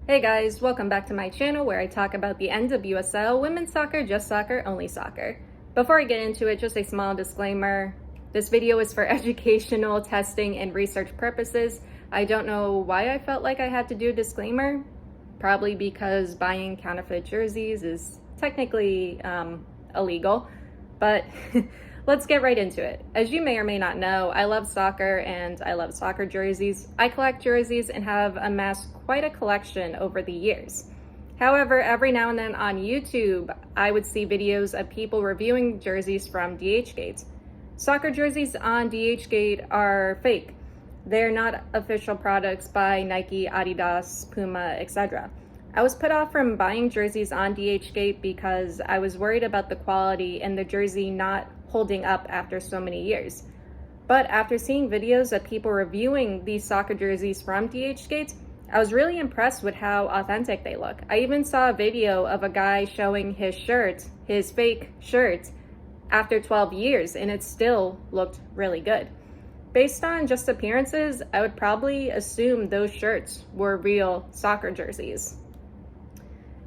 Hey guys, welcome back to my channel where I talk about the NWSL, women's soccer, just soccer, only soccer. Before I get into it, just a small disclaimer. This video is for educational, testing, and research purposes. I don't know why I felt like I had to do a disclaimer. Probably because buying counterfeit jerseys is technically illegal, but let's get right into it. As you may or may not know, I love soccer and I love soccer jerseys. I collect jerseys and have amassed quite a collection over the years. However, every now and then on YouTube, I would see videos of people reviewing jerseys from DHGate. Soccer jerseys on DHGate are fake. They're not official products by Nike, Adidas, Puma, etc. I was put off from buying jerseys on DHGate because I was worried about the quality and the jersey not holding up after so many years. But after seeing videos of people reviewing these soccer jerseys from DHGate, I was really impressed with how authentic they look. I even saw a video of a guy showing his shirt, his fake shirt, after 12 years, and it still looked really good. Based on just appearances, I would probably assume those shirts were real soccer jerseys.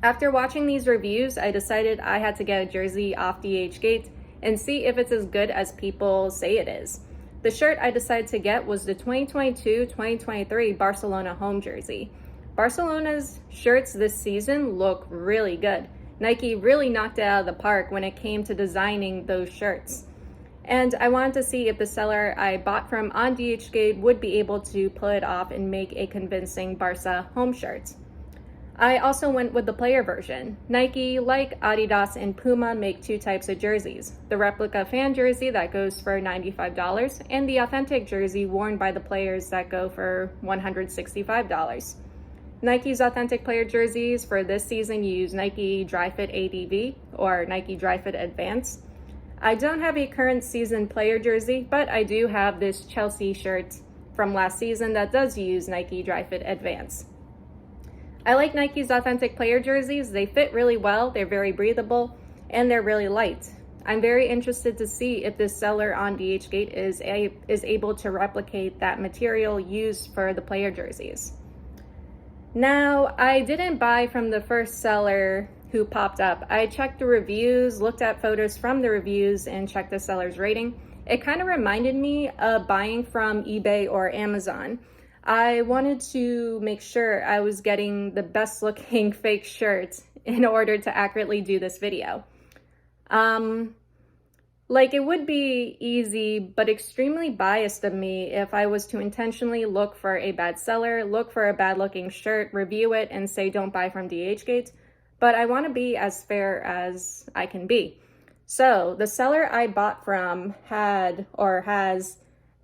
After watching these reviews, I decided I had to get a jersey off DHGate and see if it's as good as people say it is. The shirt I decided to get was the 2022-2023 Barcelona home jersey. Barcelona's shirts this season look really good. Nike really knocked it out of the park when it came to designing those shirts. And I wanted to see if the seller I bought from on DHGate would be able to pull it off and make a convincing Barca home shirt. I also went with the player version. Nike, like Adidas and Puma, make two types of jerseys. The replica fan jersey that goes for $95 and the authentic jersey worn by the players that go for $165. Nike's authentic player jerseys for this season use Nike Dri-Fit ADV or Nike Dri-Fit Advance. I don't have a current season player jersey, but I do have this Chelsea shirt from last season that does use Nike Dri-Fit Advance. I like Nike's authentic player jerseys. They fit really well, they're very breathable, and they're really light. I'm very interested to see if this seller on DHGate is able to replicate that material used for the player jerseys. Now, I didn't buy from the first seller who popped up. I checked the reviews, looked at photos from the reviews, and checked the seller's rating. It kind of reminded me of buying from eBay or Amazon. I wanted to make sure I was getting the best looking fake shirt in order to accurately do this video. It would be easy but extremely biased of me if I was to intentionally look for a bad seller, look for a bad looking shirt, review it, and say don't buy from DHGate. But I want to be as fair as I can be. So the seller I bought from has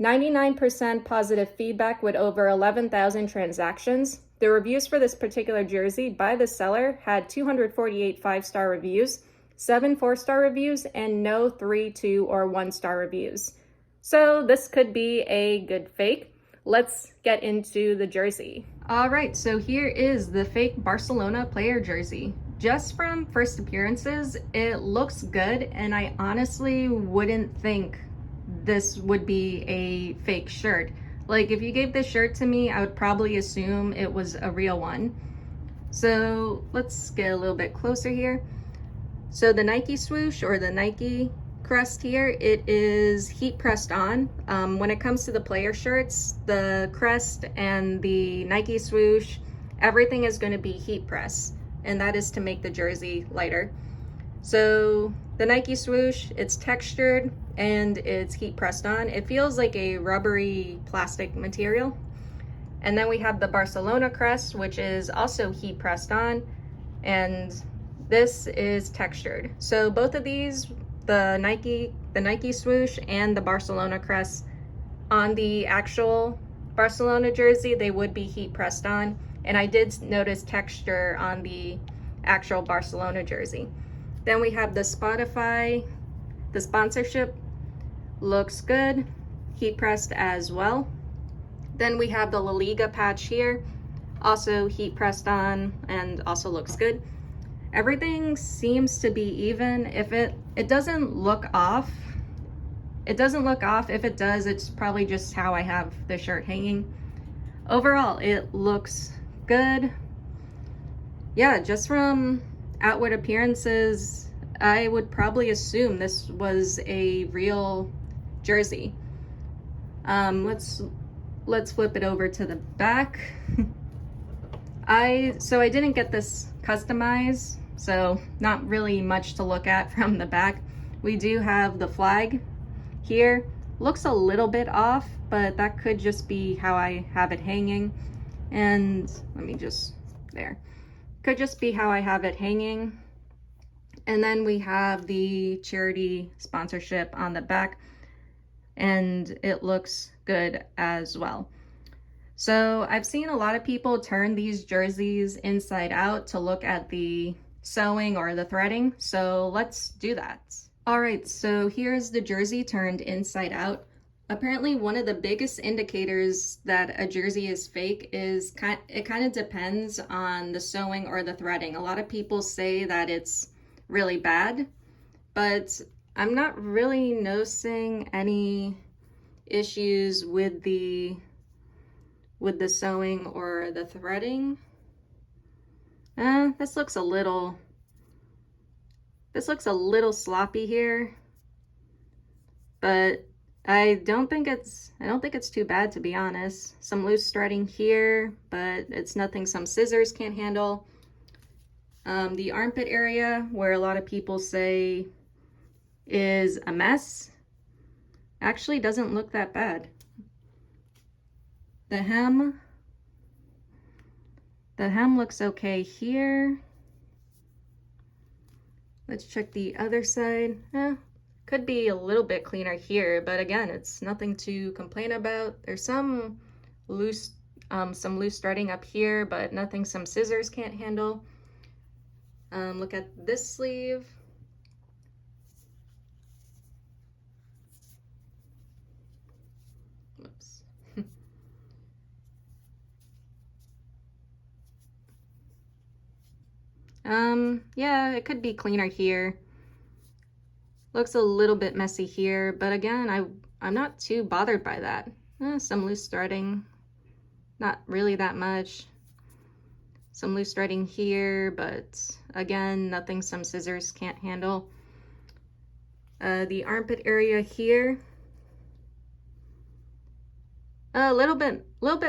99% positive feedback with over 11,000 transactions. The reviews for this particular jersey by the seller had 248 5-star reviews, 7 4-star reviews, and no 3, 2, or 1-star reviews. So this could be a good fake. Let's get into the jersey. All right, so here is the fake Barcelona player jersey. Just from first appearances, it looks good, and I honestly wouldn't think this would be a fake shirt. Like, if you gave this shirt to me, I would probably assume it was a real one. So let's get a little bit closer here. So the Nike swoosh or the Nike crest here, it is heat pressed on. When it comes to the player shirts, the crest and the Nike swoosh, everything is going to be heat pressed, and that is to make the jersey lighter. So the Nike swoosh, it's textured and it's heat pressed on. It feels like a rubbery plastic material. And then we have the Barcelona crest, which is also heat pressed on, and this is textured. So both of these, the Nike swoosh and the Barcelona crest, on the actual Barcelona jersey, they would be heat pressed on. And I did notice texture on the actual Barcelona jersey. Then we have the Spotify, the sponsorship looks good, heat pressed as well. Then we have the La Liga patch here, also heat pressed on and also looks good. Everything seems to be even. If it doesn't look off, it doesn't look off. If it does, it's probably just how I have the shirt hanging. Overall, it looks good. yeah, just from outward appearances, I would probably assume this was a real jersey. Let's flip it over to the back. I didn't get this customized, so not really much to look at from the back. We do have the flag here. Looks a little bit off, but that could just be how I have it hanging. And let me just, there. Could just be how I have it hanging. And then we have the charity sponsorship on the back, and it looks good as well. So I've seen a lot of people turn these jerseys inside out to look at the sewing or the threading. So let's do that. All right, so here's the jersey turned inside out. Apparently one of the biggest indicators that a jersey is fake is it kind of depends on the sewing or the threading. A lot of people say that it's really bad, but I'm not really noticing any issues with the sewing or the threading. This looks a little sloppy here, but I don't think it's too bad, to be honest. Some loose threading here, but it's nothing some scissors can't handle. The armpit area, where a lot of people say is a mess, actually doesn't look that bad. The hem looks okay here. Let's check the other side. Could be a little bit cleaner here, but again, it's nothing to complain about. There's some loose threading up here, but nothing some scissors can't handle. Look at this sleeve. Whoops. Yeah, it could be cleaner here. Looks a little bit messy here, but again, I'm not too bothered by that. Some loose threading, not really that much. Some loose threading here, but again, nothing some scissors can't handle. The armpit area here, a little bit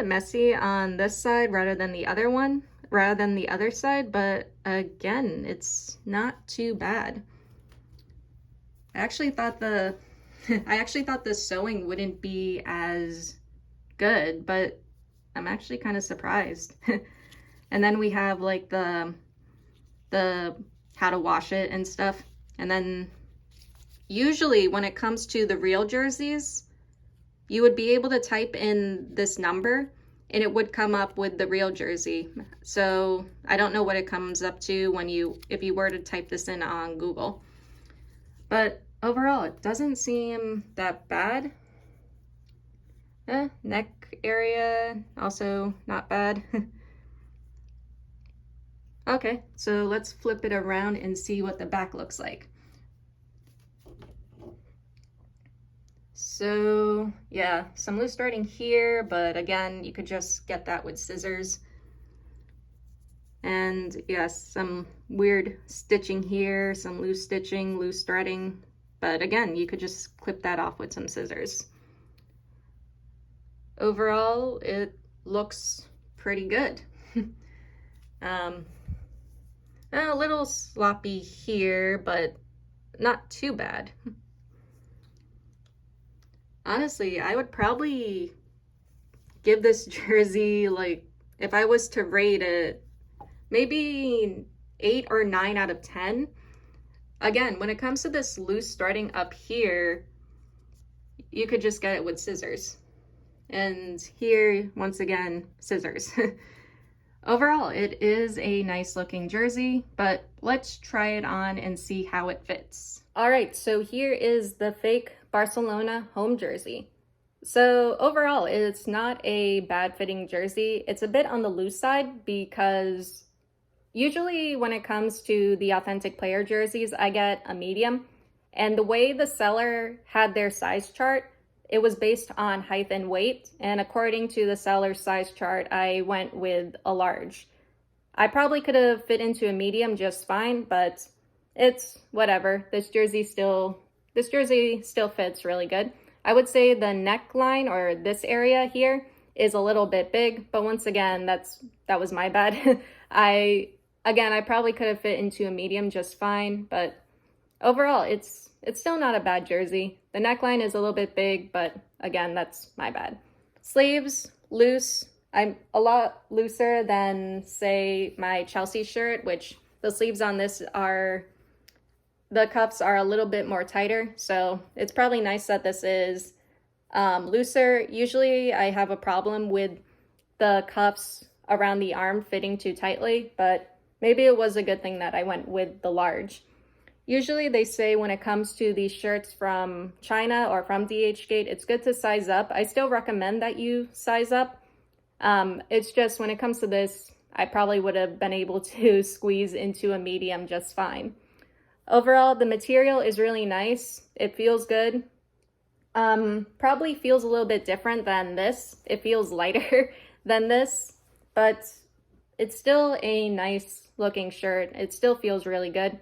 messy on this side rather than the other side, but again, it's not too bad. I actually thought the sewing wouldn't be as good, but I'm actually kind of surprised. And then we have like the how to wash it and stuff. And then usually when it comes to the real jerseys, you would be able to type in this number and it would come up with the real jersey. So I don't know what it comes up to if you were to type this in on Google. But overall, it doesn't seem that bad. Neck area, also not bad. Okay, so let's flip it around and see what the back looks like. So yeah, some loose threading here, but again, you could just get that with scissors. And yes, some weird stitching here, some loose stitching, loose threading, but again, you could just clip that off with some scissors. Overall, it looks pretty good. A little sloppy here, but not too bad. Honestly, I would probably give this jersey, like, if I was to rate it, maybe 8 or 9 out of 10. Again, when it comes to this loose threading up here, you could just get it with scissors. And here, once again, scissors. Overall, it is a nice looking jersey, but let's try it on and see how it fits. All right, so here is the fake Barcelona home jersey. So overall, it's not a bad fitting jersey. It's a bit on the loose side because usually when it comes to the authentic player jerseys, I get a medium. And the way the seller had their size chart, it was based on height and weight. And according to the seller's size chart, I went with a large. I probably could have fit into a medium just fine, but it's whatever. This jersey still fits really good. I would say the neckline, or this area here, is a little bit big, but once again, that was my bad. I probably could have fit into a medium just fine, but overall, it's still not a bad jersey. The neckline is a little bit big, but again, that's my bad. Sleeves, loose. I'm a lot looser than, say, my Chelsea shirt, which the sleeves on this the cuffs are a little bit more tighter. So it's probably nice that this is looser. Usually I have a problem with the cuffs around the arm fitting too tightly, but maybe it was a good thing that I went with the large. Usually they say when it comes to these shirts from China or from DHGate, it's good to size up. I still recommend that you size up. It's just when it comes to this, I probably would have been able to squeeze into a medium just fine. Overall, the material is really nice. It feels good. Probably feels a little bit different than this. It feels lighter than this, but it's still a nice looking shirt. It still feels really good.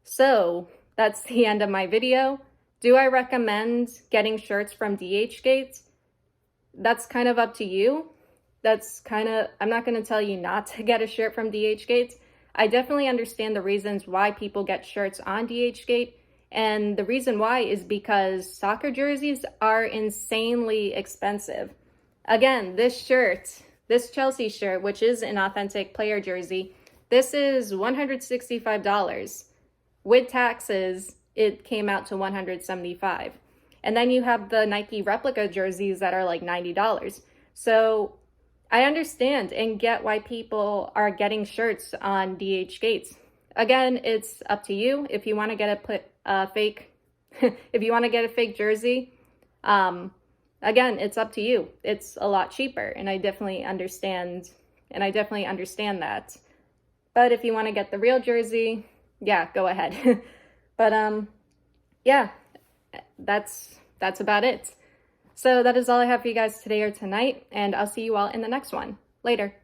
So that's the end of my video. Do I recommend getting shirts from DHGate? That's kind of up to you. I'm not going to tell you not to get a shirt from DHGate. I definitely understand the reasons why people get shirts on DHGate. And the reason why is because soccer jerseys are insanely expensive. Again, this Chelsea shirt, which is an authentic player jersey, this is $165. With taxes, it came out to $175. And then you have the Nike replica jerseys that are like $90. So I understand and get why people are getting shirts on DHGate. Again, it's up to you. If you want to get a fake, if you want to get a fake jersey, again, it's up to you. It's a lot cheaper, and I definitely understand that. But if you want to get the real jersey, yeah, go ahead. But yeah, that's about it. So that is all I have for you guys today or tonight, and I'll see you all in the next one. Later.